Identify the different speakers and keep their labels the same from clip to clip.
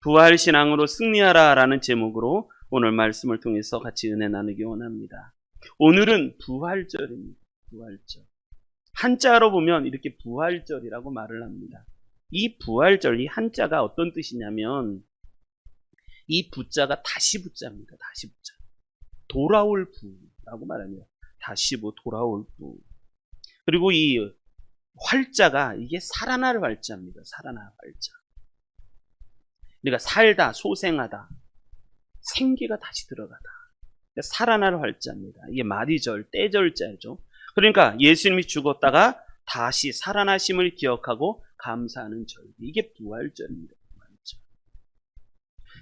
Speaker 1: 부활신앙으로 승리하라라는 제목으로 오늘 말씀을 통해서 같이 은혜 나누기 원합니다. 오늘은 부활절입니다. 부활절. 한자로 보면 이렇게 부활절이라고 말을 합니다. 이 부활절, 이 한자가 어떤 뜻이냐면 이 부자가 다시 부자입니다. 다시 부자. 돌아올 부라고 말합니다. 다시 돌아올 부. 그리고 이 활자가 이게 살아날 활자입니다. 살아날 활자. 그러니까 살다, 소생하다, 생기가 다시 들어가다. 살아날 활자입니다. 이게 마디절, 떼절자죠. 그러니까 예수님이 죽었다가 다시 살아나심을 기억하고 감사하는 절. 이게 부활절입니다. 부활절.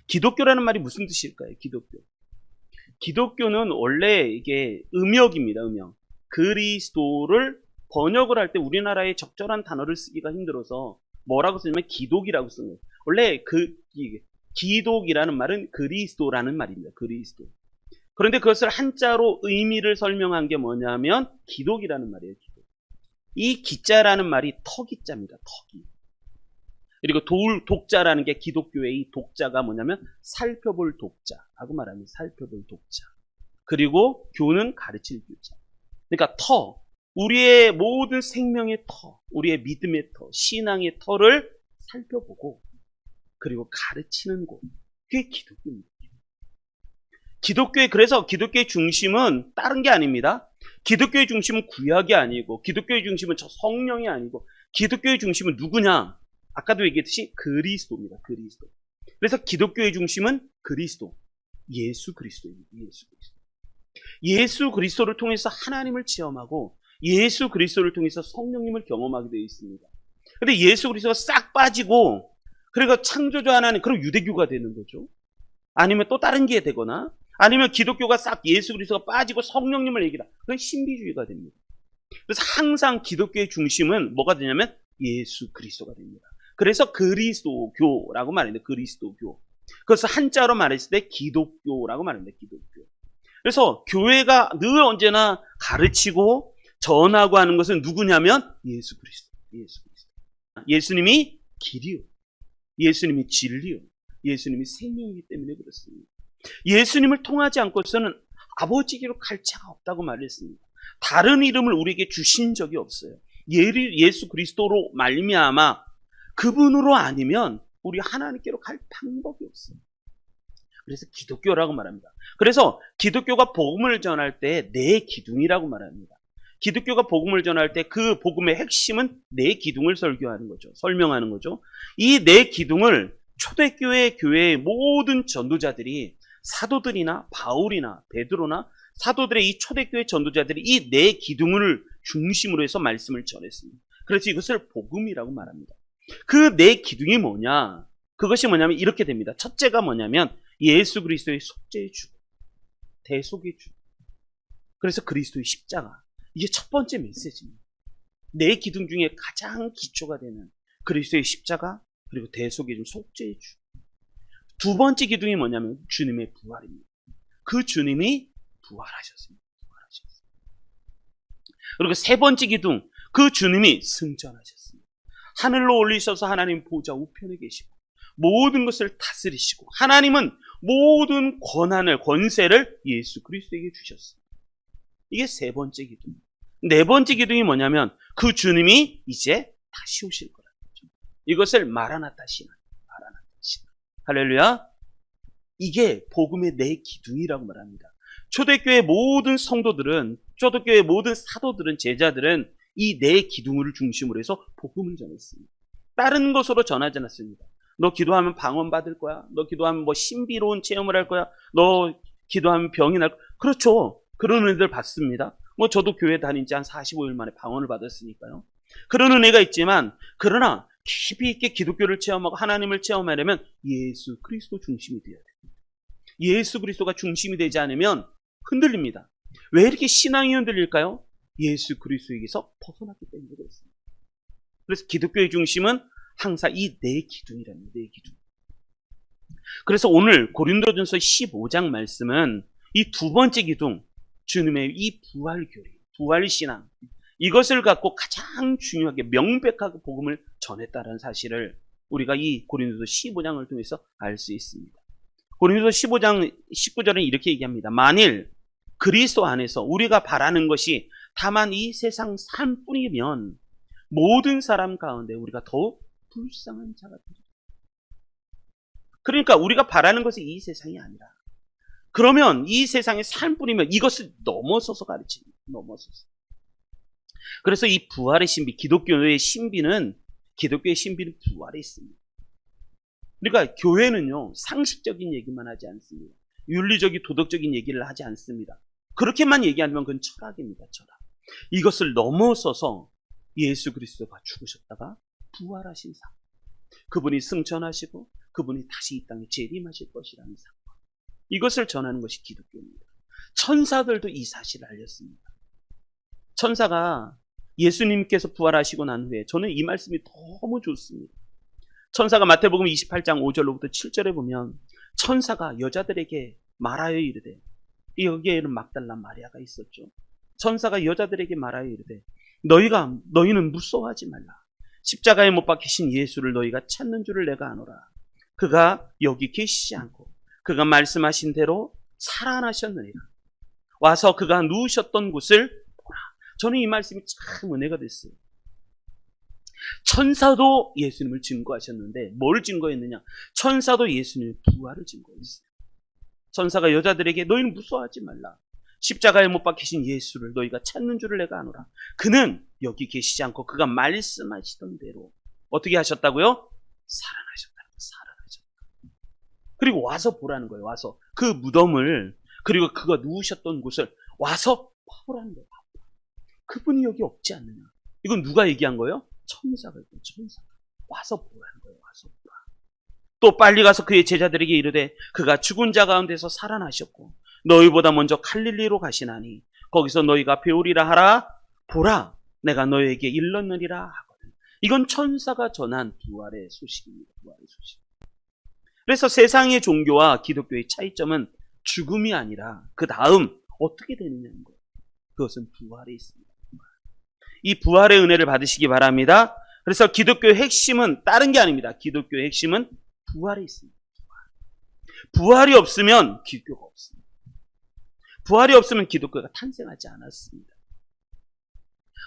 Speaker 1: 기독교라는 말이 무슨 뜻일까요? 기독교. 기독교는 원래 이게 음역입니다. 음역. 그리스도를 번역을 할 때 우리나라에 적절한 단어를 쓰기가 힘들어서 뭐라고 쓰냐면 기독이라고 쓰는 거예요. 원래 기독이라는 말은 그리스도라는 말입니다. 그리스도. 그런데 그것을 한자로 의미를 설명한 게 뭐냐면 기독이라는 말이에요. 기독. 이 기자라는 말이 터기자입니다. 터기. 그리고 독자라는 게 기독교의 이 독자가 뭐냐면 살펴볼 독자라고 말합니다. 살펴볼 독자. 그리고 교는 가르칠 교자. 그러니까 터. 우리의 모든 생명의 터, 우리의 믿음의 터, 신앙의 터를 살펴보고 그리고 가르치는 곳. 그게 기독교입니다. 그래서 기독교의 중심은 다른 게 아닙니다. 기독교의 중심은 구약이 아니고 기독교의 중심은 저 성령이 아니고 기독교의 중심은 누구냐? 아까도 얘기했듯이 그리스도입니다. 그리스도. 그래서 기독교의 중심은 그리스도. 예수 그리스도입니다. 예수 그리스도. 예수 그리스도를 통해서 하나님을 체험하고 예수 그리스도를 통해서 성령님을 경험하게 되어 있습니다. 그런데 예수 그리스도가 싹 빠지고 그러니까 창조주 하나님, 그럼 유대교가 되는 거죠. 아니면 또 다른 게 되거나 아니면 기독교가 싹 예수 그리스도가 빠지고 성령님을 얘기다. 그건 신비주의가 됩니다. 그래서 항상 기독교의 중심은 뭐가 되냐면 예수 그리스도가 됩니다. 그래서 그리스도교라고 말합니다. 그리스도교. 그래서 한자로 말했을 때 기독교라고 말합니다. 기독교. 그래서 교회가 늘 언제나 가르치고 전하고 하는 것은 누구냐면 예수 그리스도. 예수 그리스도. 예수님이 길이요. 예수님이 진리요. 예수님이 생명이기 때문에 그렇습니다. 예수님을 통하지 않고서는 아버지께로 갈 자가 없다고 말했습니다. 다른 이름을 우리에게 주신 적이 없어요. 예수 그리스도로 말미암아 그분으로 아니면 우리 하나님께로 갈 방법이 없어요. 그래서 기독교라고 말합니다. 그래서 기독교가 복음을 전할 때 내 기둥이라고 말합니다. 기독교가 복음을 전할 때 그 복음의 핵심은 내 기둥을 설교하는 거죠. 설명하는 거죠. 이 내 기둥을 초대교회 교회의 모든 전도자들이 사도들이나 바울이나 베드로나 사도들의 이 초대교회 전도자들이 이 내 기둥을 중심으로 해서 말씀을 전했습니다. 그래서 이것을 복음이라고 말합니다. 그 내 기둥이 뭐냐? 그것이 뭐냐면 이렇게 됩니다. 첫째가 뭐냐면 예수 그리스도의 속죄의 주, 대속의 주. 그래서 그리스도의 십자가. 이게 첫 번째 메시지입니다. 내 기둥 중에 가장 기초가 되는 그리스도의 십자가 그리고 대속의 주, 속죄의 주. 두 번째 기둥이 뭐냐면 주님의 부활입니다. 그 주님이 부활하셨습니다. 그리고 세 번째 기둥, 그 주님이 승천하셨습니다. 하늘로 올리셔서 하나님 보좌 우편에 계시고 모든 것을 다스리시고 하나님은 모든 권한을, 권세를 예수 그리스도에게 주셨습니다. 이게 세 번째 기둥. 네 번째 기둥이 뭐냐면 그 주님이 이제 다시 오실 거라는 거죠. 이것을 마라나타 신앙. 마라나타 신앙. 할렐루야. 이게 복음의 네 기둥이라고 말합니다. 초대교회 모든 성도들은, 초대교회 모든 사도들은, 제자들은 이 네 기둥을 중심으로 해서 복음을 전했습니다. 다른 것으로 전하지 않았습니다. 너 기도하면 방언 받을 거야. 너 기도하면 뭐 신비로운 체험을 할 거야. 너 기도하면 병이 날 거야. 그렇죠. 그런 은혜들 받습니다. 뭐 저도 교회 다닌 지 한 45일 만에 방언을 받았으니까요. 그런 은혜가 있지만 그러나 깊이 있게 기독교를 체험하고 하나님을 체험하려면 예수 그리스도 중심이 되어야 됩니다. 예수 그리스도가 중심이 되지 않으면 흔들립니다. 왜 이렇게 신앙이 흔들릴까요? 예수 그리스도에게서 벗어났기 때문에 그렇습니다. 그래서 기독교의 중심은 항상 이 네 기둥이랍니다. 네 기둥. 그래서 오늘 고린도전서 15장 말씀은 이 두 번째 기둥, 주님의 이 부활교리, 부활신앙, 이것을 갖고 가장 중요하게 명백하게 복음을 전했다는 사실을 우리가 이 고린도서 15장을 통해서 알 수 있습니다. 고린도서 15장 19절은 이렇게 얘기합니다. 만일 그리스도 안에서 우리가 바라는 것이 다만 이 세상 삶뿐이면 모든 사람 가운데 우리가 더욱 불쌍한 자가 되리라. 그러니까 우리가 바라는 것이 이 세상이 아니라, 그러면 이 세상의 삶뿐이면 이것을 넘어서서 가르칩니다. 넘어서서. 그래서 이 부활의 신비, 기독교의 신비는 부활에 있습니다. 그러니까 교회는요, 상식적인 얘기만 하지 않습니다. 윤리적인, 도덕적인 얘기를 하지 않습니다. 그렇게만 얘기하면 그건 철학입니다. 철학. 이것을 넘어서서 예수 그리스도가 죽으셨다가 부활하신 사건, 그분이 승천하시고 그분이 다시 이 땅에 재림하실 것이라는 사건, 이것을 전하는 것이 기독교입니다. 천사들도 이 사실을 알렸습니다. 천사가 예수님께서 부활하시고 난 후에, 저는 이 말씀이 너무 좋습니다. 천사가 마태복음 28장 5절로부터 7절에 보면 천사가 여자들에게 말하여 이르되, 여기에는 막달라 마리아가 있었죠. 천사가 여자들에게 말하여 이르되, 너희는 무서워하지 말라. 십자가에 못 박히신 예수를 너희가 찾는 줄을 내가 아노라. 그가 여기 계시지 않고 그가 말씀하신 대로 살아나셨느니라. 와서 그가 누우셨던 곳을 보라. 저는 이 말씀이 참 은혜가 됐어요. 천사도 예수님을 증거하셨는데 뭘 증거했느냐? 천사도 예수님의 부활을 증거했어요. 천사가 여자들에게 너희는 무서워하지 말라. 십자가에 못 박히신 예수를 너희가 찾는 줄을 내가 아노라. 그는 여기 계시지 않고 그가 말씀하시던 대로 어떻게 하셨다고요? 살아나셨다고. 살아나셨다. 그리고 와서 보라는 거예요. 와서 그 무덤을, 그리고 그가 누우셨던 곳을 와서 보라는 거예요. 그분이 여기 없지 않느냐. 이건 누가 얘기한 거예요? 천사가. 와서 보라는 거예요. 와서 보라. 또 빨리 가서 그의 제자들에게 이르되, 그가 죽은 자 가운데서 살아나셨고 너희보다 먼저 갈릴리로 가시나니 거기서 너희가 배우리라 하라. 보라, 내가 너희에게 일렀느니라 하거든. 이건 천사가 전한 부활의 소식입니다. 부활의 소식. 그래서 세상의 종교와 기독교의 차이점은 죽음이 아니라 그 다음 어떻게 되느냐는 거예요. 그것은 부활에 있습니다. 이 부활의 은혜를 받으시기 바랍니다. 그래서 기독교의 핵심은 다른 게 아닙니다. 기독교의 핵심은 부활에 있습니다. 부활이 없으면 기독교가 없습니다. 부활이 없으면 기독교가 탄생하지 않았습니다.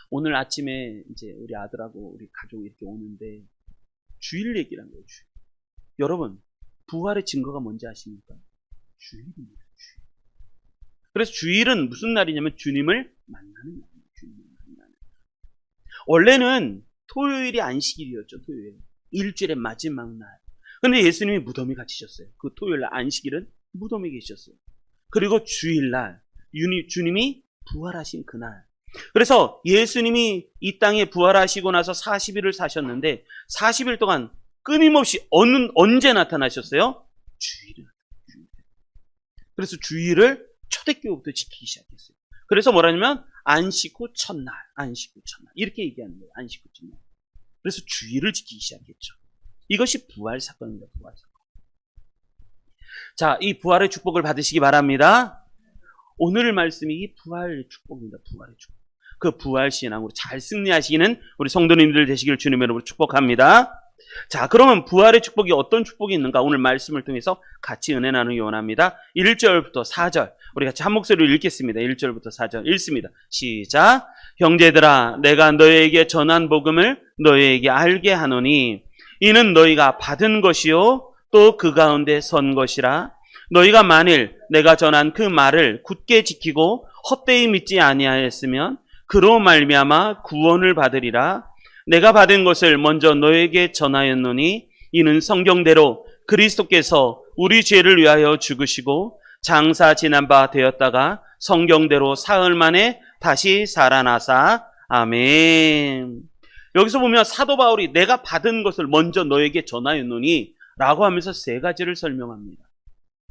Speaker 1: 오늘 아침에 이제 우리 아들하고 우리 가족이 이렇게 오는데 주일 얘기를 한 거예요. 주일. 여러분, 부활의 증거가 뭔지 아십니까? 주일입니다. 주일. 그래서 주일은 무슨 날이냐면 주님을 만나는 날입니다. 주님을 만나는 날. 원래는 토요일이 안식일이었죠. 토요일. 일주일의 마지막 날. 그런데 예수님이 무덤에 갇히셨어요. 그 토요일 날 안식일은 무덤에 계셨어요. 그리고 주일날 주님이 부활하신 그날. 그래서 예수님이 이 땅에 부활하시고 나서 40일을 사셨는데 40일 동안 끊임없이 언제 나타나셨어요? 주일에. 그래서 주일을 초대교회부터 지키기 시작했어요. 그래서 뭐라냐면 안식 후 첫날, 안식 후 첫날 이렇게 얘기하는 거예요. 안식 후 첫날. 그래서 주일을 지키기 시작했죠. 이것이 부활 사건입니다. 부활 사건. 자, 이 부활의 축복을 받으시기 바랍니다. 오늘 말씀이 이 부활의 축복입니다. 부활의 축복. 그 부활 신앙으로 잘 승리하시는 우리 성도님들 되시길 주님의 이름으로 축복합니다. 자, 그러면 부활의 축복이 어떤 축복이 있는가? 오늘 말씀을 통해서 같이 은혜 나누기 원합니다. 1절부터 4절 우리 같이 한 목소리로 읽겠습니다. 1절부터 4절 읽습니다. 시작. 형제들아, 내가 너희에게 전한 복음을 너희에게 알게 하노니 이는 너희가 받은 것이요 또 그 가운데 선 것이라. 너희가 만일 내가 전한 그 말을 굳게 지키고 헛되이 믿지 아니하였으면 그로 말미암아 구원을 받으리라. 내가 받은 것을 먼저 너에게 전하였노니 이는 성경대로 그리스도께서 우리 죄를 위하여 죽으시고 장사 지난 바 되었다가 성경대로 사흘 만에 다시 살아나사. 아멘. 여기서 보면 사도 바울이 내가 받은 것을 먼저 너에게 전하였노니 라고 하면서 세 가지를 설명합니다.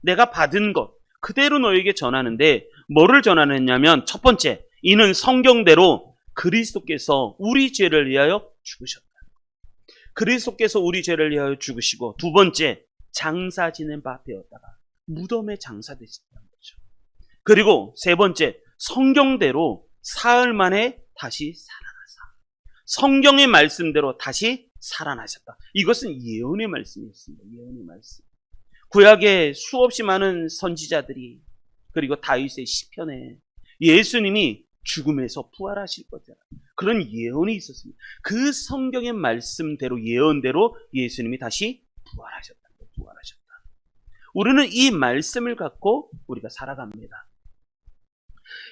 Speaker 1: 내가 받은 것 그대로 너에게 전하는데 뭐를 전하느냐면 첫 번째, 이는 성경대로 그리스도께서 우리 죄를 위하여 죽으셨다. 그리스도께서 우리 죄를 위하여 죽으시고, 두 번째, 장사 지낸 바 되었다가 무덤에 장사되셨다는 거죠. 그리고 세 번째, 성경대로 사흘 만에 다시 살아나사. 성경의 말씀대로 다시 살아나셨다. 이것은 예언의 말씀이었습니다. 예언의 말씀. 구약에 수없이 많은 선지자들이, 그리고 다윗의 시편에 예수님이 죽음에서 부활하실 거잖아. 그런 예언이 있었습니다. 그 성경의 말씀대로, 예언대로 예수님이 다시 부활하셨다. 부활하셨다. 우리는 이 말씀을 갖고 우리가 살아갑니다.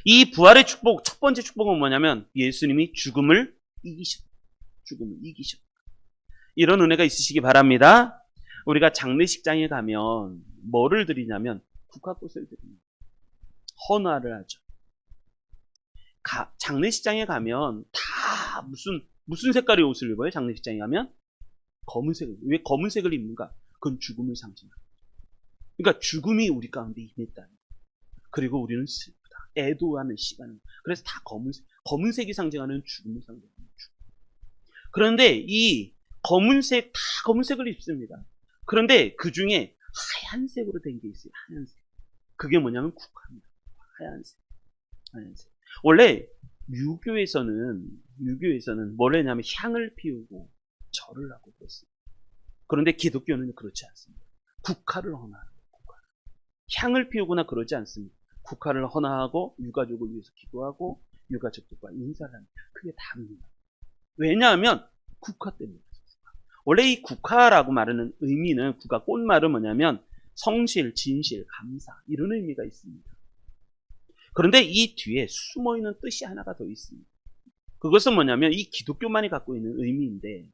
Speaker 1: 이 부활의 축복, 첫 번째 축복은 뭐냐면 예수님이 죽음을 이기셨다. 죽음을 이기셨다. 이런 은혜가 있으시기 바랍니다. 우리가 장례식장에 가면 뭐를 드리냐면 국화꽃을 드립니다. 헌화를 하죠. 장례식장에 가면 다 무슨 색깔의 옷을 입어요? 장례식장에 가면 검은색을. 왜 검은색을 입는가? 그건 죽음을 상징합니다. 그러니까 죽음이 우리 가운데 임했다. 그리고 우리는 슬프다. 애도하는 시간. 그래서 다 검은색이 상징하는 죽음을 상징합니다. 그런데 이 검은색, 다 검은색을 입습니다. 그런데 그 중에 하얀색으로 된 게 있어요. 하얀색. 그게 뭐냐면 국화입니다. 하얀색. 원래 유교에서는 뭘 했냐면 향을 피우고 절을 하고 그랬어요. 그런데 기독교는 그렇지 않습니다. 국화를 헌화하는 거예요. 향을 피우거나 그러지 않습니다. 국화를 헌화하고 유가족을 위해서 기도하고 유가족들과 인사를 합니다. 그게 다릅니다. 왜냐하면 국화 때문에. 원래 이 국화라고 말하는 의미는, 국화 꽃말은 뭐냐면 성실, 진실, 감사, 이런 의미가 있습니다. 그런데 이 뒤에 숨어있는 뜻이 하나가 더 있습니다. 그것은 뭐냐면 이 기독교만이 갖고 있는 의미인데,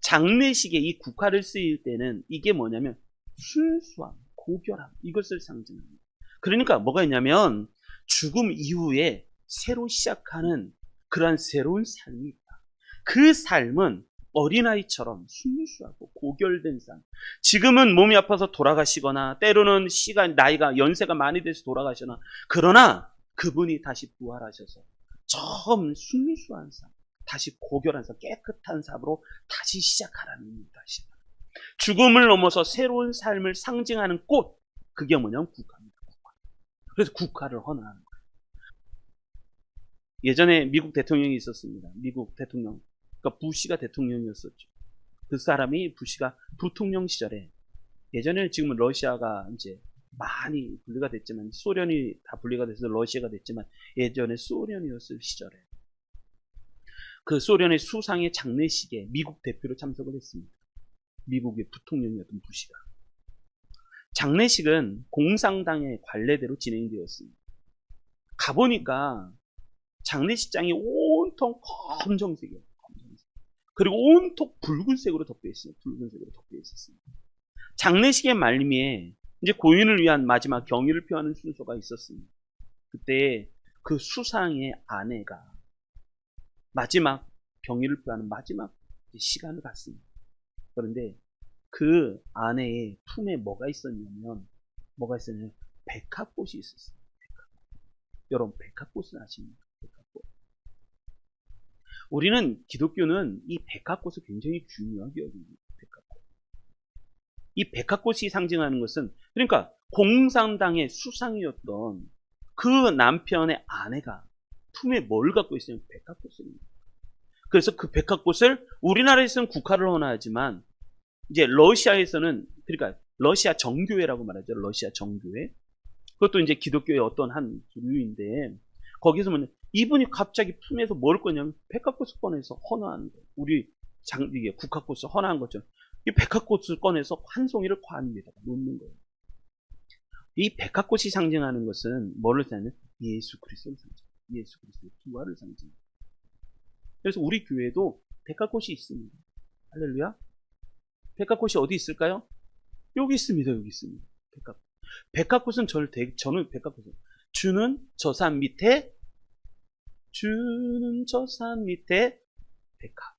Speaker 1: 장례식에 이 국화를 쓰일 때는 이게 뭐냐면 순수함, 고결함, 이것을 상징합니다. 그러니까 뭐가 있냐면 죽음 이후에 새로 시작하는 그러한 새로운 삶이 있다. 그 삶은 어린아이처럼 순수하고 고결된 삶. 지금은 몸이 아파서 돌아가시거나 때로는 나이가 연세가 많이 돼서 돌아가시거나, 그러나 그분이 다시 부활하셔서 처음 순수한 삶, 다시 고결한 삶, 깨끗한 삶으로 다시 시작하라는 의미입니다. 죽음을 넘어서 새로운 삶을 상징하는 꽃, 그게 뭐냐면 국화입니다. 국화. 그래서 국화를 헌화하는 거예요. 예전에 미국 대통령이 있었습니다. 미국 대통령. 그러니까 부시가 대통령이었었죠. 그 사람이 부시가 부통령 시절에, 예전에는 지금은 러시아가 이제 많이 분리가 됐지만, 소련이 다 분리가 돼서 러시아가 됐지만, 예전에 소련이었을 시절에 그 소련의 수상의 장례식에 미국 대표로 참석을 했습니다. 미국의 부통령이었던 부시가. 장례식은 공산당의 관례대로 진행되었습니다. 가보니까 장례식장이 온통 검정색이에요. 그리고 온통 붉은색으로 덮여 있어요. 붉은색으로 덮여 있었습니다. 장례식의 말미에 이제 고인을 위한 마지막 경의를 표하는 순서가 있었습니다. 그때 그 수상의 아내가 마지막 경의를 표하는 마지막 시간을 갖습니다. 그런데 그 아내의 품에 뭐가 있었냐면 백합꽃이 있었어요. 백합꽃. 여러분, 백합꽃은 아십니까? 백합꽃. 우리는, 기독교는 이 백합꽃을 굉장히 중요하게 여깁니다. 백합꽃. 이 백합꽃이 상징하는 것은, 그러니까 공산당의 수상이었던 그 남편의 아내가 품에 뭘 갖고 있으면 백합꽃입니다. 그래서 그 백합꽃을 우리나라에서는 국화를 헌화하지만, 이제 러시아에서는, 그러니까 러시아 정교회라고 말하죠. 러시아 정교회. 그것도 이제 기독교의 어떤 한 부류인데, 거기서 뭐냐, 이분이 갑자기 품에서 뭘 꺼냐면 백합꽃을 꺼내서 헌화하는 거예요. 이게 국화꽃을 헌화한 것처럼 이 백합꽃을 꺼내서 한 송이를 관 위에다가 놓는 거예요. 이 백합꽃이 상징하는 것은 뭐를 say냐면 예수 그리스도를 상징해요. 예수 그리스도의 부활을 상징해요. 그래서 우리 교회도 백합꽃이 있습니다. 할렐루야. 백합꽃이 어디 있을까요? 여기 있습니다. 여기 있습니다. 백합꽃은 저는 백합꽃은 주는 저 산 밑에 백합.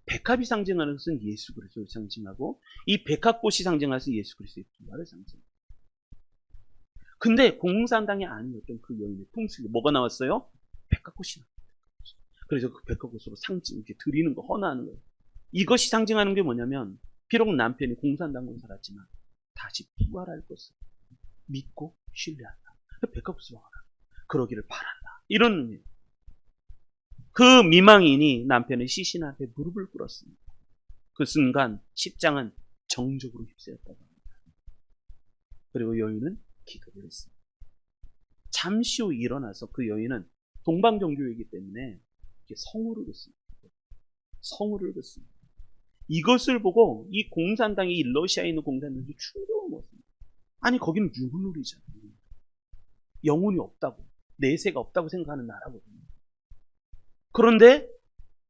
Speaker 1: 백합이 상징하는 것은 예수 그리스도를 상징하고, 이 백합꽃이 상징하는 예수 그리스도의 부활을 상징합니다. 근데 공산당이 아니었던 그 여인의 품속에 뭐가 나왔어요? 백합꽃이 나왔어요. 그래서 그 백합꽃으로 이렇게 드리는 거, 헌화하는 거예요. 이것이 상징하는 게 뭐냐면, 비록 남편이 공산당으로 살았지만 다시 부활할 것을 믿고 신뢰한다. 백합꽃으로 하라. 그러기를 바란다. 이런 의미예요. 그 미망인이 남편의 시신 앞에 무릎을 꿇었습니다. 그 순간 10장은 정적으로 휩싸였다고 합니다. 그리고 여인은 기도를 했습니다. 잠시 후 일어나서 그 여인은 동방종교이기 때문에 성호를 긋습니다. 성호를 긋습니다. 이것을 보고 이 공산당이, 이 러시아에 있는 공산당이 충격을 먹었습니다. 아니 거기는 유물놀이잖아요. 영혼이 없다고, 내세가 없다고 생각하는 나라거든요. 그런데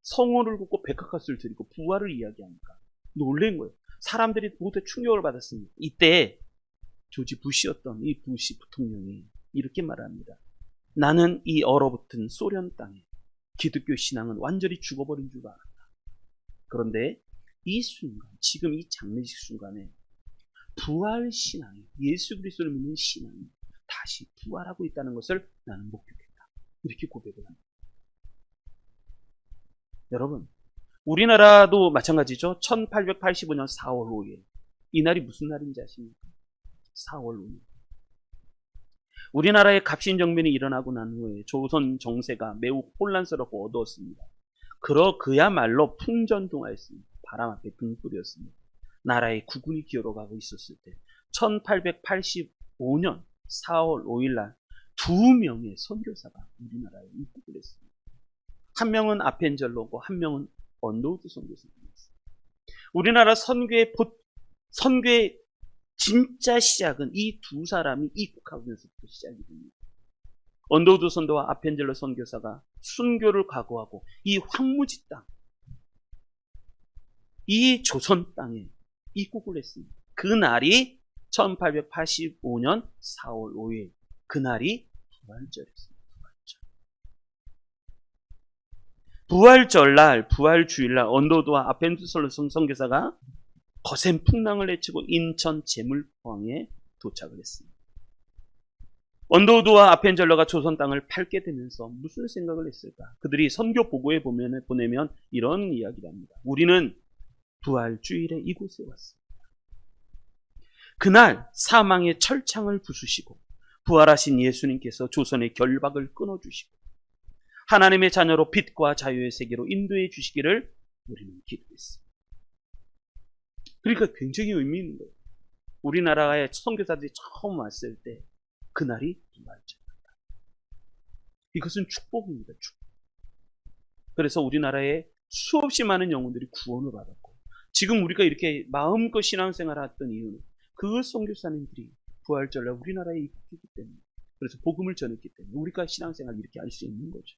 Speaker 1: 성호를 긋고 백화값을 드리고 부활을 이야기하니까 놀란 거예요. 사람들이 모두 충격을 받았습니다. 이때 조지 부시였던 이 부시 부통령이 이렇게 말합니다. 나는 이 얼어붙은 소련 땅에 기독교 신앙은 완전히 죽어버린 줄 알았다. 그런데 이 순간, 지금 이 장례식 순간에 부활 신앙이, 예수 그리스도를 믿는 신앙이 다시 부활하고 있다는 것을 나는 목격했다. 이렇게 고백을 합니다. 여러분, 우리나라도 마찬가지죠. 1885년 4월 5일. 이날이 무슨 날인지 아십니까? 4월 5일. 우리나라의 갑신정변이 일어나고 난 후에 조선 정세가 매우 혼란스럽고 어두웠습니다. 그야말로 풍전등화였습니다. 바람 앞에 등불이었습니다. 나라의 국군이 기어가고 있었을 때 1885년 4월 5일 날 2명의 선교사가 우리나라에 입국을 했습니다. 한 명은 아펜젤로고 한 명은 언더우드 선교사입니다. 우리나라 선교의 진짜 시작은 이 두 사람이 입국하면서부터 시작이 됩니다. 언더우드 선교와 아펜젤로 선교사가 순교를 각오하고 이 황무지 땅, 이 조선 땅에 입국을 했습니다. 그날이 1885년 4월 5일, 그날이 부활절이었습니다. 부활절날, 부활주일날 언더우드와 아펜젤로 선교사가 거센 풍랑을 헤치고 인천 제물포항에 도착을 했습니다. 언더우드와 아펜젤러가 조선 땅을 팔게 되면서 무슨 생각을 했을까? 그들이 선교 보고에 보내면 이런 이야기를 합니다. 우리는 부활주일에 이곳에 왔습니다. 그날 사망의 철창을 부수시고 부활하신 예수님께서 조선의 결박을 끊어주시고 하나님의 자녀로 빛과 자유의 세계로 인도해 주시기를 우리는 기도했습니다. 그러니까 굉장히 의미 있는 거예요. 우리나라에 선교사들이 처음 왔을 때 그날이 부활절이었다. 이것은 축복입니다. 축복. 그래서 우리나라에 수없이 많은 영혼들이 구원을 받았고 지금 우리가 이렇게 마음껏 신앙생활을 했던 이유는 그 선교사님들이 부활절날 우리나라에 입국했기 때문에, 그래서 복음을 전했기 때문에 우리가 신앙생활을 이렇게 할 수 있는 거죠.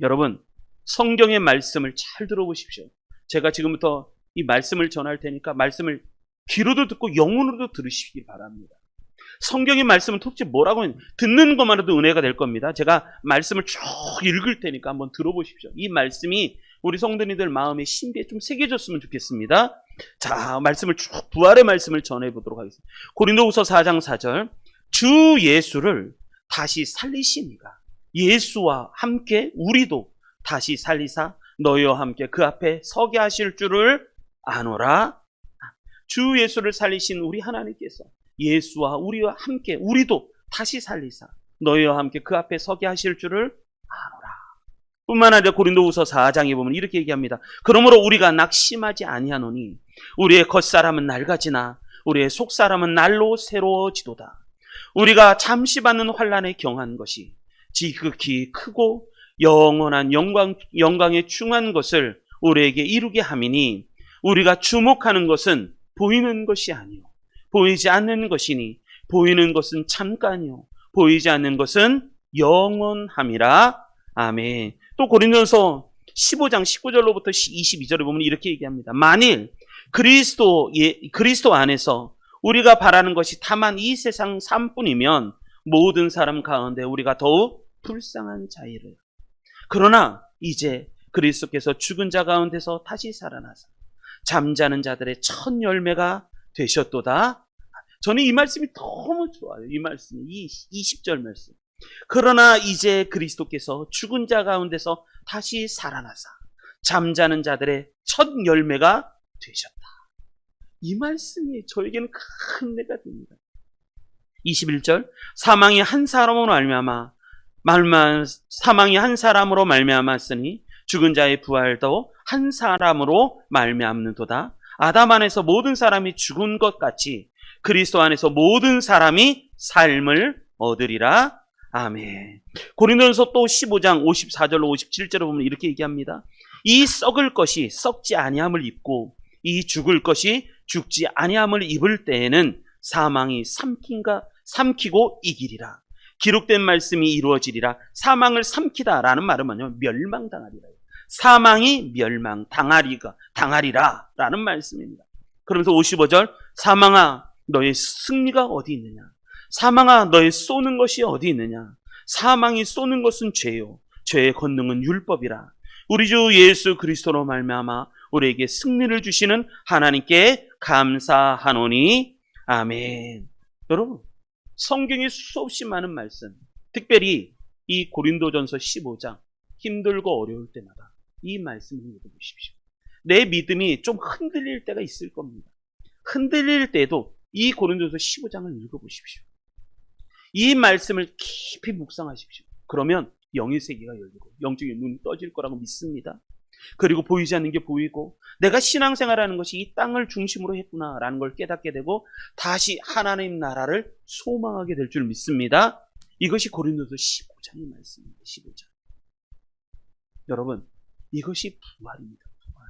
Speaker 1: 여러분, 성경의 말씀을 잘 들어보십시오. 제가 지금부터 이 말씀을 전할 테니까 말씀을 귀로도 듣고 영혼으로도 들으시기 바랍니다. 성경의 말씀은 도대체 뭐라고 듣는 것만으로도 은혜가 될 겁니다. 제가 말씀을 쭉 읽을 테니까 한번 들어보십시오. 이 말씀이 우리 성도님들 마음의 신비에 좀 새겨졌으면 좋겠습니다. 자, 말씀을 쭉 부활의 말씀을 전해보도록 하겠습니다. 고린도후서 4장 4절, 주 예수를 다시 살리시니가 예수와 함께 우리도 다시 살리사 너희와 함께 그 앞에 서게 하실 줄을 아노라. 주 예수를 살리신 우리 하나님께서 예수와 우리와 함께 우리도 다시 살리사 너희와 함께 그 앞에 서게 하실 줄을 아노라. 뿐만 아니라 고린도후서 4장에 보면 이렇게 얘기합니다. 그러므로 우리가 낙심하지 아니하노니 우리의 겉사람은 낡아지나 우리의 속사람은 날로 새로워지도다. 우리가 잠시 받는 환난에 경한 것이 지극히 크고 영원한 영광에 충한 것을 우리에게 이루게 함이니 우리가 주목하는 것은 보이는 것이 아니요 보이지 않는 것이니 보이는 것은 잠깐이요 보이지 않는 것은 영원함이라. 아멘. 또 고린도서 15장 19절로부터 22절에 보면 이렇게 얘기합니다. 만일 그리스도 안에서 우리가 바라는 것이 다만 이 세상 삶뿐이면 모든 사람 가운데 우리가 더욱 불쌍한 자이래요. 그러나 이제 그리스도께서 죽은 자 가운데서 다시 살아나사 잠자는 자들의 첫 열매가 되셨도다. 저는 이 말씀이 너무 좋아요. 이 말씀이, 이 20절 말씀. 그러나 이제 그리스도께서 죽은 자 가운데서 다시 살아나사 잠자는 자들의 첫 열매가 되셨다. 이 말씀이 저에게는 큰 은혜가 됩니다. 21절, 사망이 한 사람으로 말미암았으니 죽은 자의 부활도 한 사람으로 말미암는도다. 아담 안에서 모든 사람이 죽은 것 같이 그리스도 안에서 모든 사람이 삶을 얻으리라. 아멘. 고린도전서 또 15장 54절로 57절을 보면 이렇게 얘기합니다. 이 썩을 것이 썩지 아니함을 입고 이 죽을 것이 죽지 아니함을 입을 때에는 사망이 삼키고 이기리라. 기록된 말씀이 이루어지리라. 사망을 삼키다라는 말은 뭐냐면 멸망당하리라. 사망이 당하리라 라는 말씀입니다. 그러면서 55절 사망아 너의 승리가 어디 있느냐? 사망아 너의 쏘는 것이 어디 있느냐? 사망이 쏘는 것은 죄요 죄의 권능은 율법이라. 우리 주 예수 그리스도로 말미암아 우리에게 승리를 주시는 하나님께 감사하노니 아멘. 여러분 성경에 수없이 많은 말씀, 특별히 이 고린도전서 15장 힘들고 어려울 때마다 이 말씀을 읽어보십시오. 내 믿음이 좀 흔들릴 때가 있을 겁니다. 흔들릴 때도 이 고린도전서 15장을 읽어보십시오. 이 말씀을 깊이 묵상하십시오. 그러면 영의 세계가 열리고 영적인 눈이 떠질 거라고 믿습니다. 그리고 보이지 않는 게 보이고 내가 신앙생활하는 것이 이 땅을 중심으로 했구나라는 걸 깨닫게 되고 다시 하나님 나라를 소망하게 될 줄 믿습니다. 이것이 고린도서 15장의 말씀입니다. 15장. 여러분 이것이 부활입니다. 부활.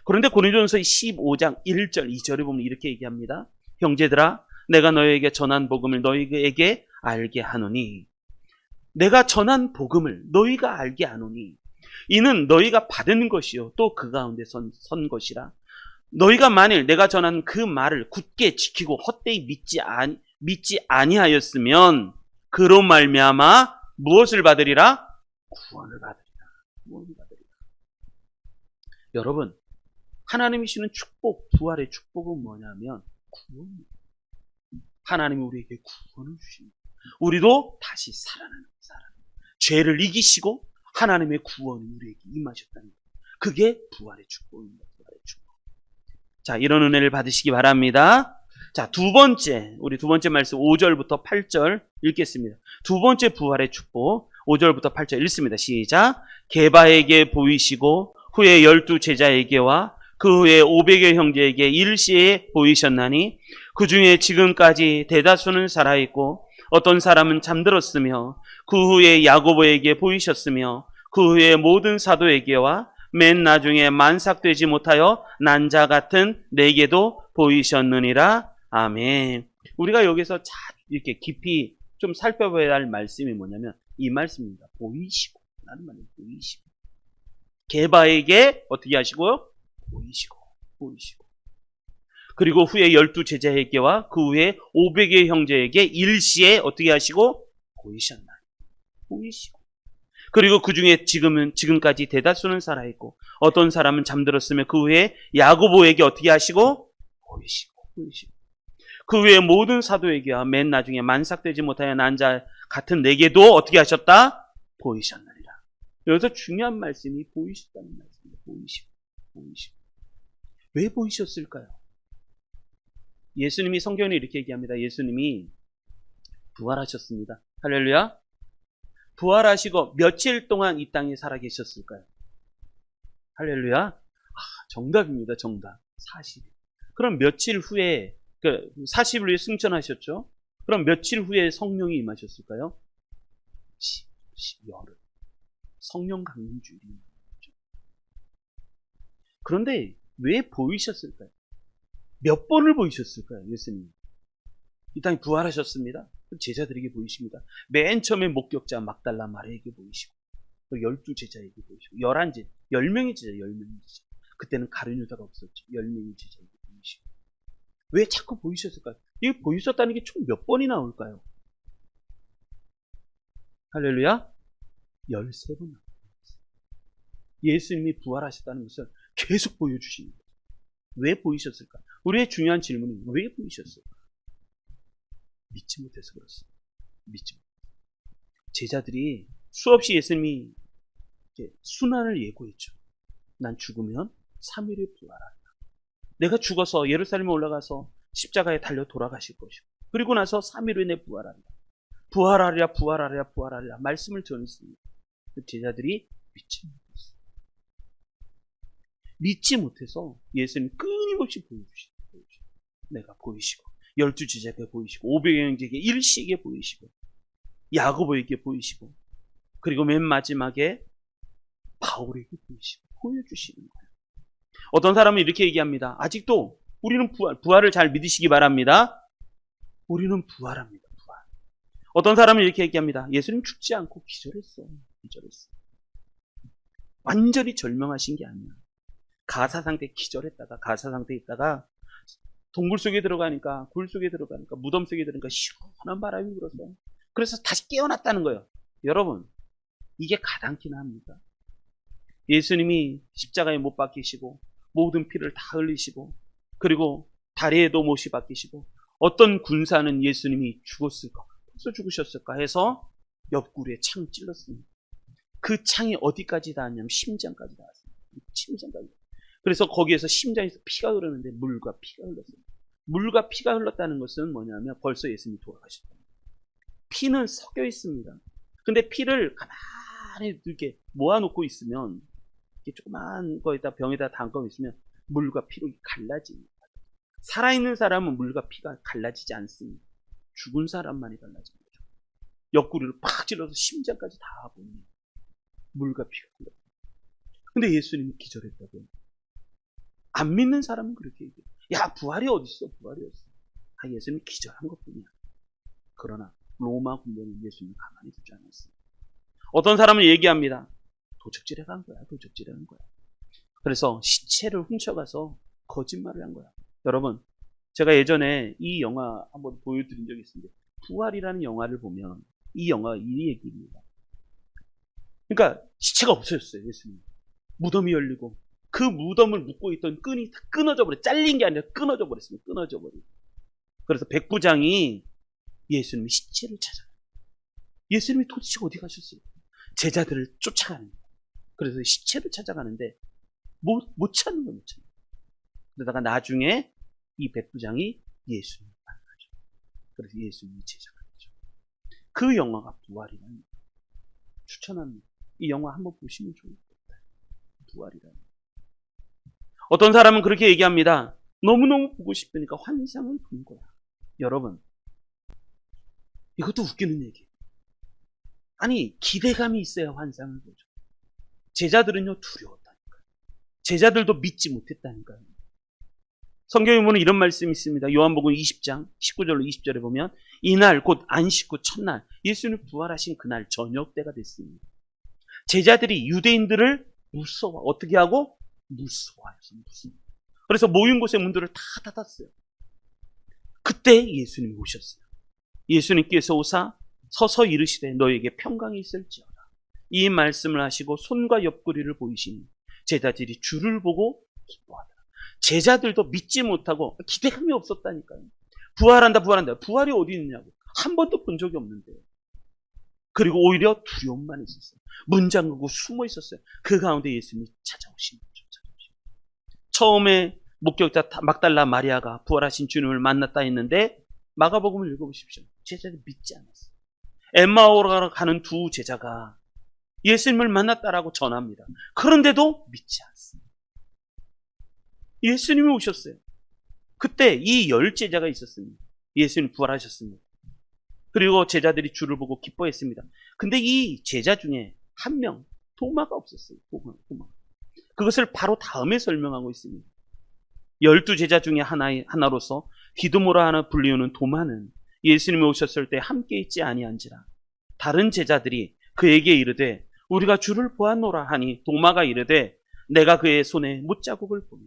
Speaker 1: 그런데 고린도전서 15장 1절 2절에 보면 이렇게 얘기합니다. 형제들아 내가 너희에게 전한 복음을 너희에게 알게 하노니 내가 전한 복음을 너희가 알게 하노니 이는 너희가 받은 것이요 또 그 가운데 선 것이라. 너희가 만일 내가 전한 그 말을 굳게 지키고 헛되이 믿지 아니하였으면 그로 말미암아 무엇을 받으리라? 구원을 받으리라. 구원을 받으리라. 여러분 하나님이 주시는 축복, 부활의 축복은 뭐냐면 구원입니다. 하나님이 우리에게 구원을 주십니다. 우리도 다시 살아나는 사람. 죄를 이기시고 하나님의 구원이 우리에게 임하셨다는 것. 그게 부활의 축복입니다. 부활의 축복. 자, 이런 은혜를 받으시기 바랍니다. 자, 우리 두 번째 말씀 5절부터 8절 읽겠습니다. 두 번째 부활의 축복 5절부터 8절 읽습니다. 시작. 게바에게 보이시고 후에 12 제자에게와 그 후에 500여 형제에게 일시에 보이셨나니 그 중에 지금까지 대다수는 살아있고 어떤 사람은 잠들었으며 그 후에 야고보에게 보이셨으며 그 후에 모든 사도에게와 맨 나중에 만삭되지 못하여 난 자 같은 내게도 보이셨느니라. 아멘. 우리가 여기서 이렇게 깊이 좀 살펴봐야 할 말씀이 뭐냐면 이 말씀입니다. 보이시고 라는 말이에요. 보이시고. 게바에게 어떻게 하시고요? 보이시고. 그리고 후에 12 제자에게와 그 후에 500의 형제에게 일시에 어떻게 하시고? 보이시고. 그리고 그 중에 지금까지 대다수는 살아있고 어떤 사람은 잠들었으며 그 후에 야고보에게 어떻게 하시고? 보이시고. 그 후에 모든 사도에게와 맨 나중에 만삭되지 못하여 난 자 같은 내게도 어떻게 하셨다? 보이셨느니라. 여기서 중요한 말씀이 보이셨다는 말씀입니다. 보이시고. 왜 보이셨을까요? 예수님이 성경에 이렇게 얘기합니다. 예수님이 부활하셨습니다. 할렐루야. 부활하시고 며칠 동안 이 땅에 살아계셨을까요? 할렐루야. 정답입니다. 정답. 40일. 그럼 며칠 후에 40일 후에 승천하셨죠? 그럼 며칠 후에 성령이 임하셨을까요? 열흘. 성령 강림주일이 임하셨죠. 그런데 왜 보이셨을까요? 몇 번을 보이셨을까요? 예수님 이 땅에 부활하셨습니다. 제자들에게 보이십니다. 맨 처음에 목격자 막달라 마리아에게 보이시고 12 제자에게 보이시고 10명의 제자. 그때는 가룟 유다가 없었죠. 10명의 제자에게 보이시고. 왜 자꾸 보이셨을까요? 이게 보이셨다는 게 총 몇 번이 나올까요? 할렐루야. 13번. 예수님이 부활하셨다는 것을 계속 보여주십니다. 왜 보이셨을까? 우리의 중요한 질문은 왜 보이셨을까? 믿지 못해서 그렇습니다. 제자들이 수없이 예수님이 순환을 예고했죠. 난 죽으면 3일 후에 부활한다. 내가 죽어서 예루살렘에 올라가서 십자가에 달려 돌아가실 것이고 그리고 나서 3일 후에 내 부활한다. 부활하리라 말씀을 전했습니다. 제자들이 믿지 못했어요. 믿지 못해서 예수님 끊임없이 보여주시고 내가 보이시고 12제자에게 보이시고 500여 형제에게 일시에게 보이시고 야고보에게 보이시고 그리고 맨 마지막에 바울에게 보이시고 보여주시는 거예요. 어떤 사람은 이렇게 얘기합니다. 아직도 우리는 부활을 잘 믿으시기 바랍니다. 우리는 부활합니다. 부활. 어떤 사람은 이렇게 얘기합니다. 예수님 죽지 않고 기절했어. 완전히 절명하신 게 아니야. 가사 상태에 기절했다가 가사 상태에 있다가 동굴 속에 들어가니까 굴 속에 들어가니까 무덤 속에 들어가니까 시원한 바람이 불어서 그래서 다시 깨어났다는 거예요. 여러분, 이게 가당키나 합니까? 예수님이 십자가에 못 박히시고 모든 피를 다 흘리시고 그리고 다리에도 못이 박히시고 어떤 군사는 예수님이 죽었을까? 벌써 죽으셨을까 해서 옆구리에 창 찔렀습니다. 그 창이 어디까지 닿았냐면 심장까지 닿았습니다. 심장까지. 그래서 거기에서 심장에서 피가 흐르는데 물과 피가 흘렀어요. 물과 피가 흘렀다는 것은 뭐냐면 벌써 예수님이 돌아가셨다. 피는 섞여 있습니다. 근데 피를 가만히 이렇게 모아놓고 있으면 이렇게 조그만 거에다 병에다 담고 있으면 물과 피로 갈라집니다. 살아있는 사람은 물과 피가 갈라지지 않습니다. 죽은 사람만이 갈라집니다. 옆구리를 팍 찔러서 심장까지 다 보니 물과 피가 흘러요. 근데 예수님이 기절했다고요. 안 믿는 사람은 그렇게 얘기해요. 야, 부활이 어딨어? 부활이 어딨어? 아, 예수님이 기절한 것뿐이야. 그러나 로마 군대는 예수님을 가만히 두지 않았어요. 어떤 사람은 얘기합니다. 도적질해 간 거야. 도적질해 간 거야. 그래서 시체를 훔쳐가서 거짓말을 한 거야. 여러분, 제가 예전에 이 영화 한번 보여드린 적이 있습니다. 부활이라는 영화를 보면 이 영화가 이 얘기입니다. 그러니까 시체가 없어졌어요. 예수님. 무덤이 열리고 그 무덤을 묶고 있던 끈이 다 끊어져 버렸어요. 잘린 게 아니라 끊어져 버렸습니다. 끊어져 버리고. 그래서 백부장이 예수님의 시체를 찾아요. 예수님이 도대체 어디 가셨어요? 제자들을 쫓아가는 거예요. 그래서 시체를 찾아가는데 못 찾는 거예요. 못 찾는 거예요. 그러다가 나중에 이 백부장이 예수님을 만나죠. 그래서 예수님이 제자가 되죠. 그 영화가 부활이라는 추천합니다. 이 영화 한번 보시면 좋을 것 같아요. 부활이라는. 어떤 사람은 그렇게 얘기합니다. 너무너무 보고 싶으니까 환상을 본 거야. 여러분, 이것도 웃기는 얘기예요. 아니, 기대감이 있어야 환상을 보죠. 제자들은요, 두려웠다니까요. 제자들도 믿지 못했다니까요. 성경에 보면 이런 말씀이 있습니다. 요한복음 20장 19절로 20절에 보면 이날 곧 안식 후 첫날 예수님 부활하신 그날 저녁 때가 됐습니다. 제자들이 유대인들을 무서워 어떻게 하고? 무서워해서 무서워. 그래서 모인 곳의 문들을 다 닫았어요. 그때 예수님이 오셨어요. 예수님께서 오사 서서 이르시되 너에게 평강이 있을지어다. 이 말씀을 하시고 손과 옆구리를 보이시니 제자들이 주를 보고 기뻐하더라. 제자들도 믿지 못하고 기대감이 없었다니까요. 부활한다 부활한다. 부활이 어디 있느냐고. 한 번도 본 적이 없는데. 그리고 오히려 두려움만 있었어요. 문 잠그고 숨어 있었어요. 그 가운데 예수님이 찾아오신 거죠. 처음에 목격자 막달라 마리아가 부활하신 주님을 만났다 했는데 마가복음을 읽어보십시오. 제자들이 믿지 않았어요. 엠마오로 가는 두 제자가 예수님을 만났다라고 전합니다. 그런데도 믿지 않습니다. 예수님이 오셨어요. 그때 이 10제자가 있었습니다. 예수님 부활하셨습니다. 그리고 제자들이 주를 보고 기뻐했습니다. 근데 이 제자 중에 한 명, 도마가 없었어요. 도마. 그것을 바로 다음에 설명하고 있습니다. 12제자 중에 하나로서 디두모라 하나 불리우는 도마는 예수님이 오셨을 때 함께 있지 아니한지라. 다른 제자들이 그에게 이르되 우리가 주를 보았노라 하니 도마가 이르되 내가 그의 손에 못자국을 보며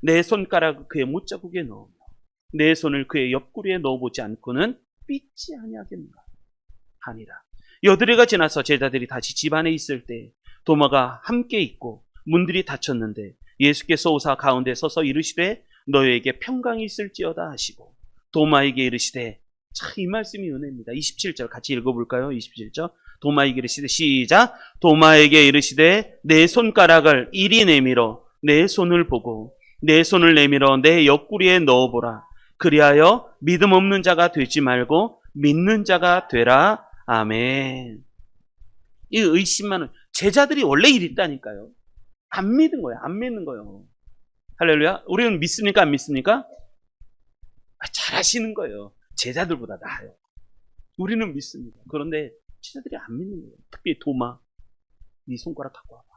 Speaker 1: 내 손가락을 그의 못자국에 넣으며 내 손을 그의 옆구리에 넣어보지 않고는 믿지 아니하겠는가 하니라. 여드레가 지나서 제자들이 다시 집 안에 있을 때 도마가 함께 있고 문들이 닫혔는데 예수께서 오사 가운데 서서 이르시되 너희에게 평강이 있을지어다 하시고 도마에게 이르시되 참 이 말씀이 은혜입니다. 27절 같이 읽어볼까요? 27절 도마에게 이르시되 시작 도마에게 이르시되 내 손가락을 이리 내밀어 내 손을 보고 내 손을 내밀어 내 옆구리에 넣어보라. 그리하여 믿음 없는 자가 되지 말고 믿는 자가 되라. 아멘. 이 의심만은 제자들이 원래 이랬다니까요. 안 믿은 거예요. 안 믿는 거예요. 할렐루야. 우리는 믿습니까? 안 믿습니까? 잘하시는 거예요. 제자들보다 나아요. 우리는 믿습니다. 그런데 제자들이 안 믿는 거예요. 특히 도마, 네 손가락 갖고 와봐.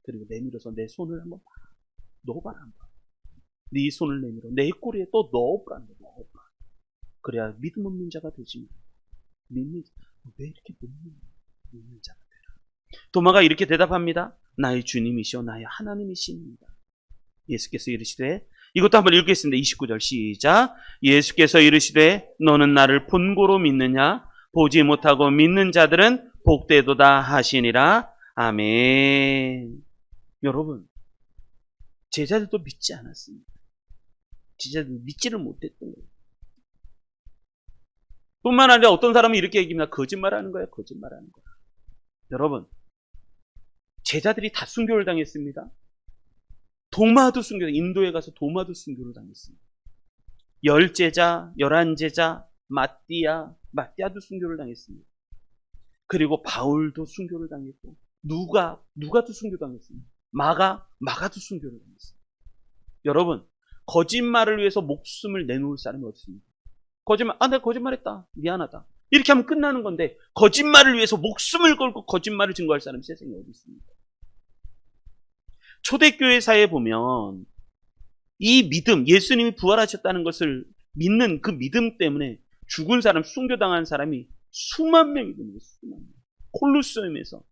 Speaker 1: 그리고 내밀어서 내 손을 한번 봐. 넣어봐라 한번. 네 손을 내밀어 내 꼬리에 또 넣어보라는 거야. 넣어봐. 그래야 믿음 없는 자가 되지. 믿는 왜 이렇게 못 믿는 자가 되라. 도마가 이렇게 대답합니다. 나의 주님이시여 나의 하나님이십니다. 예수께서 이르시되, 이것도 한번 읽겠습니다. 29절 시작. 예수께서 이르시되 너는 나를 본고로 믿느냐? 보지 못하고 믿는 자들은 복되도다 하시니라. 아멘. 여러분, 제자들도 믿지 않았습니다. 제자들 믿지를 못했던 거예요. 뿐만 아니라 어떤 사람은 이렇게 얘기합니다. 거짓말하는 거예요. 거짓말하는 거예요. 여러분, 제자들이 다 순교를 당했습니다. 도마도 순교, 인도에 가서 도마도 순교를 당했습니다. 10제자, 11제자, 마띠아도 순교를 당했습니다. 그리고 바울도 순교를 당했고, 누가도 순교당했습니다. 마가도 순교를 당했습니다. 여러분, 거짓말을 위해서 목숨을 내놓을 사람이 없습니다. 내가 거짓말했다. 미안하다. 이렇게 하면 끝나는 건데, 거짓말을 위해서 목숨을 걸고 거짓말을 증거할 사람이 세상에 어디 있습니까? 초대교회사에 보면 이 믿음, 예수님이 부활하셨다는 것을 믿는 그 믿음 때문에 죽은 사람, 순교당한 사람이 수만 명이 됩니다. 수만 명. 콜로세움에서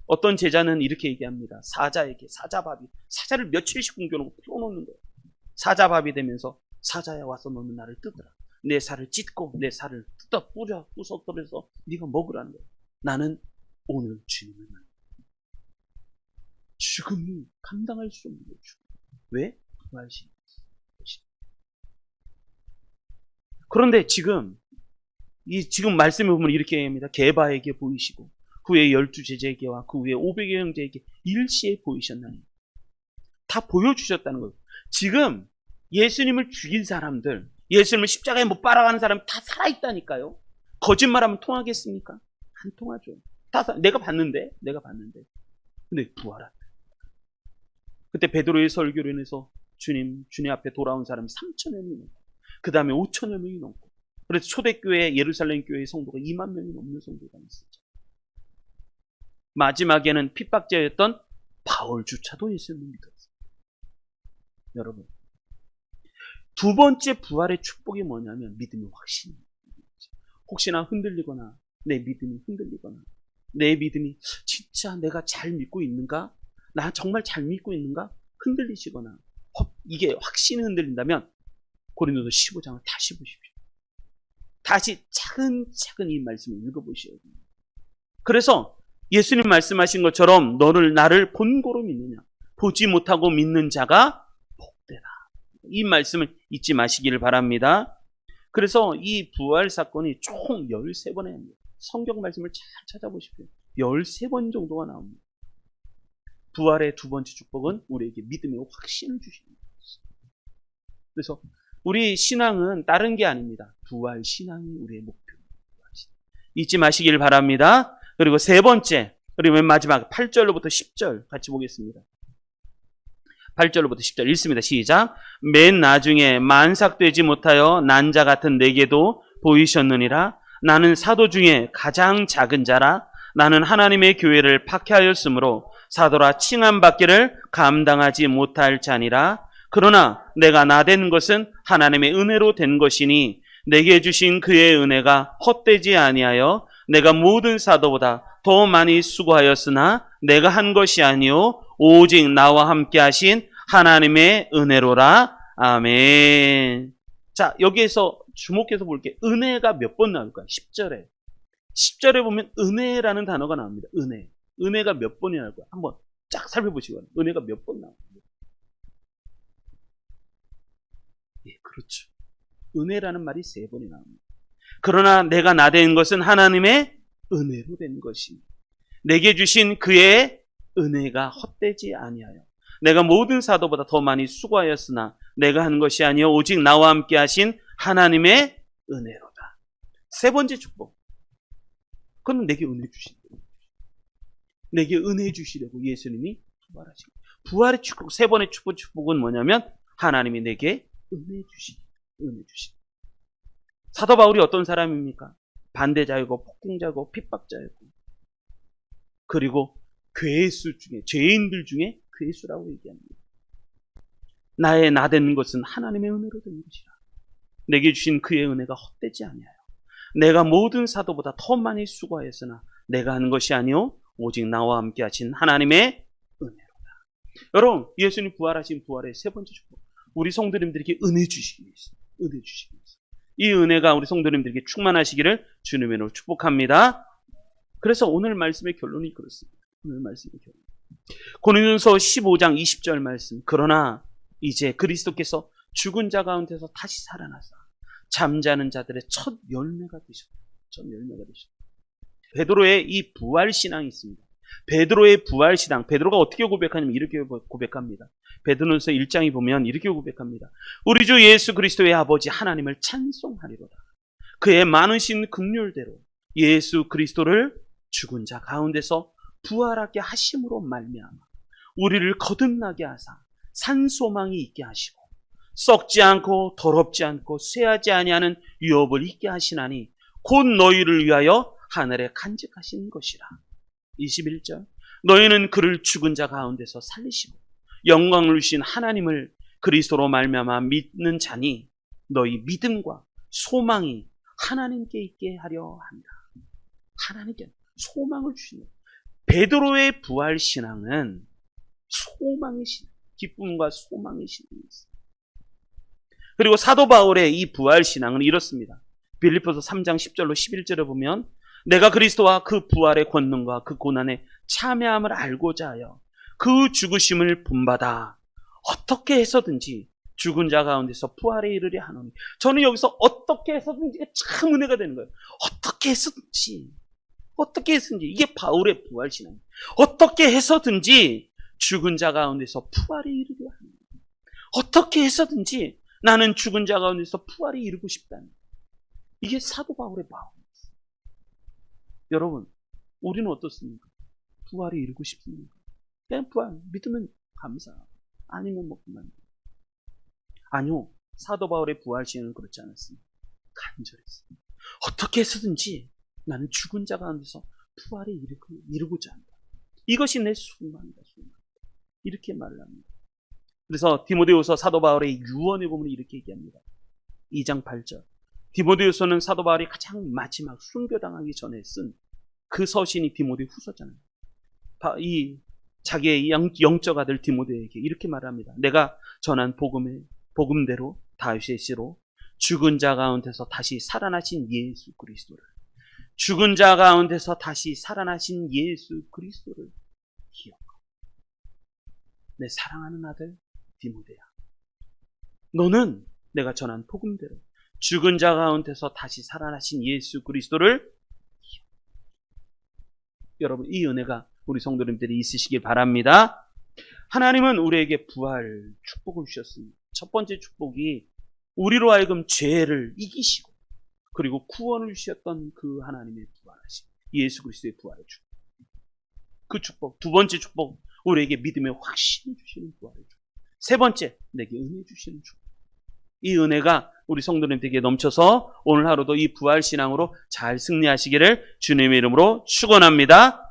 Speaker 1: 어떤 제자는 이렇게 얘기합니다. 사자를 며칠씩 굶겨놓고 풀어놓는 거예요. 사자밥이 되면서 사자야 와서 너는 나를 뜯으라. 내 살을 찢고 내 살을 부숴버려서 네가 먹으라는 거예요. 나는 오늘 주님을 만나. 죽음이 감당할 수 없는 거예요. 왜? 부활신. 그런데 지금 말씀에 보면 이렇게 얘기합니다. 게바에게 보이시고 그 후에 12제자에게와 그 후에 500여 형제에게 일시에 보이셨나니. 다 보여주셨다는 거예요. 지금 예수님을 죽인 사람들, 예수님을 십자가에 못 박아가는 사람 다 살아있다니까요. 거짓말하면 통하겠습니까? 안 통하죠. 내가 봤는데. 근데 부활한다. 그때 베드로의 설교로 인해서 주님 앞에 돌아온 사람이 3천여 명이 넘고, 그 다음에 5천여 명이 넘고, 그래서 초대교회, 예루살렘 교회의 성도가 2만 명이 넘는 성도가 있었죠. 마지막에는 핍박자였던 바울조차도 예수님을 믿었어요. 여러분, 두 번째 부활의 축복이 뭐냐면 믿음의 확신입니다. 혹시나 흔들리거나 내 믿음이 흔들리거나 내 믿음이 진짜 내가 잘 믿고 있는가? 나 정말 잘 믿고 있는가? 흔들리시거나 이게 확신이 흔들린다면 고린도서 15장을 다시 보십시오. 다시 차근차근 이 말씀을 읽어보셔야 됩니다. 그래서 예수님 말씀하신 것처럼 너를 나를 본고로 믿느냐? 보지 못하고 믿는 자가 복되다. 이 말씀을 잊지 마시기를 바랍니다. 그래서 이 부활 사건이 총 13번에 합니다. 성경 말씀을 잘 찾아보십시오. 13번 정도가 나옵니다. 부활의 두 번째 축복은 우리에게 믿음의 확신을 주시는 것입니다. 그래서 우리 신앙은 다른 게 아닙니다. 부활 신앙이 우리의 목표입니다. 잊지 마시길 바랍니다. 그리고 세 번째, 그리고 맨 마지막 8절로부터 10절 같이 보겠습니다. 8절로부터 10절 읽습니다. 시작. 맨 나중에 만삭되지 못하여 난 자 같은 내게도 보이셨느니라. 나는 사도 중에 가장 작은 자라. 나는 하나님의 교회를 박해하였으므로 사도라 칭함받기를 감당하지 못할 자니라. 그러나 내가 나된 것은 하나님의 은혜로 된 것이니 내게 주신 그의 은혜가 헛되지 아니하여 내가 모든 사도보다 더 많이 수고하였으나 내가 한 것이 아니요 오직 나와 함께 하신 하나님의 은혜로라. 아멘. 자, 여기에서 주목해서 볼게요. 은혜가 몇 번 나올까요? 10절에 보면 은혜라는 단어가 나옵니다. 은혜가 몇 번이 나올까요? 한번 쫙 살펴보시고 은혜가 몇 번 나옵니다. 예, 그렇죠. 은혜라는 말이 3번이 나옵니다. 그러나 내가 나된 것은 하나님의 은혜로 된 것입니다. 내게 주신 그의 은혜가 헛되지 아니하여 내가 모든 사도보다 더 많이 수고하였으나 내가 한 것이 아니요 오직 나와 함께 하신 하나님의 은혜로다. 세 번째 축복. 그건 내게 은혜 주신다. 내게 은혜 주시려고 예수님이 부활하신 부활의 축복, 세 번의 축복은 뭐냐면 하나님이 내게 은혜 주시기. 사도 바울이 어떤 사람입니까? 반대자이고 폭행자이고 핍박자이고 그리고 괴수 중에 죄인들 중에 괴수라고 얘기합니다. 나의 나된 것은 하나님의 은혜로 된 것이라. 내게 주신 그의 은혜가 헛되지 아니하여 내가 모든 사도보다 더 많이 수고하였으나 내가 하는 것이 아니요 오직 나와 함께 하신 하나님의 은혜로다. 여러분, 예수님 부활하신 부활의 세 번째 축복, 우리 성도님들에게 은혜 주시기 위해서, 이 은혜가 우리 성도님들에게 충만하시기를 주님의 이름으로 축복합니다. 그래서 오늘 말씀의 결론이 그렇습니다. 오늘 말씀의 결론, 고린도전서 15장 20절 말씀. 그러나 이제 그리스도께서 죽은 자 가운데서 다시 살아나사 잠자는 자들의 첫 열매가 되셨다. 베드로의 이 부활신앙이 있습니다. 베드로의 부활신앙, 베드로가 어떻게 고백하냐면 이렇게 고백합니다. 베드로전서 1장에 보면 이렇게 고백합니다. 우리 주 예수 그리스도의 아버지 하나님을 찬송하리로다. 그의 많으신 긍휼대로 예수 그리스도를 죽은 자 가운데서 부활하게 하심으로 말미암아 우리를 거듭나게 하사 산소망이 있게 하시고 썩지 않고 더럽지 않고 쇠하지 아니하는 유업을 있게 하시나니 곧 너희를 위하여 하늘에 간직하신 것이라. 21절, 너희는 그를 죽은 자 가운데서 살리시고 영광을 주신 하나님을 그리스도로 말미암아 믿는 자니 너희 믿음과 소망이 하나님께 있게 하려 합니다. 하나님께 소망을 주시는 베드로의 부활 신앙은 소망의 신앙, 기쁨과 소망의 신앙이었습니다. 그리고 사도 바울의 이 부활 신앙은 이렇습니다. 빌립보서 3장 10절로 11절에 보면 내가 그리스도와 그 부활의 권능과 그 고난에 참여함을 알고자 하여 그 죽으심을 본받아 어떻게 해서든지 죽은 자 가운데서 부활에 이르려 하노니. 저는 여기서 어떻게 해서든지가 참 은혜가 되는 거예요. 어떻게 해서든지 이게 바울의 부활 신앙이에요. 어떻게 해서든지 죽은 자 가운데서 부활에 이르려 하노니. 어떻게 해서든지 나는 죽은 자 가운데서 부활에 이르고 싶다는, 이게 사도 바울의 마음이에요. 여러분, 우리는 어떻습니까? 부활에 이르고 싶습니까? 그냥 부활 믿으면 감사, 아니면 뭐 그만. 아니요, 사도 바울의 부활 신앙은 그렇지 않았습니다. 간절했습니다. 어떻게 해서든지 나는 죽은 자 가운데서 부활에 이르고자 한다. 이것이 내 소망이다. 이렇게 말을 합니다. 그래서 디모데후서 사도 바울의 유언에 보면 이렇게 얘기합니다. 2장 8절. 디모데후서는 사도 바울이 가장 마지막 순교당하기 전에 쓴 그 서신이 디모데 후서잖아요. 이 자기의 영적 아들 디모데에게 이렇게 말합니다. 내가 전한 복음대로 다윗의 씨로 죽은 자 가운데서 다시 살아나신 예수 그리스도를, 죽은 자 가운데서 다시 살아나신 예수 그리스도를 기억하고. 내 사랑하는 아들 디모데야, 너는 내가 전한 복음대로 죽은 자 가운데서 다시 살아나신 예수 그리스도를 기억. 여러분, 이 은혜가 우리 성도님들이 있으시길 바랍니다. 하나님은 우리에게 부활 축복을 주셨습니다. 첫 번째 축복이 우리로 하여금 죄를 이기시고 그리고 구원을 주셨던 그 하나님의 부활하심, 예수 그리스도의 부활의 축복. 그 축복. 두 번째 축복, 우리에게 믿음의 확신을 주시는 부활의 축복. 세 번째, 내게 은혜 주시는 축복. 이 은혜가 우리 성도님들에게 넘쳐서 오늘 하루도 이 부활 신앙으로 잘 승리하시기를 주님의 이름으로 축원합니다.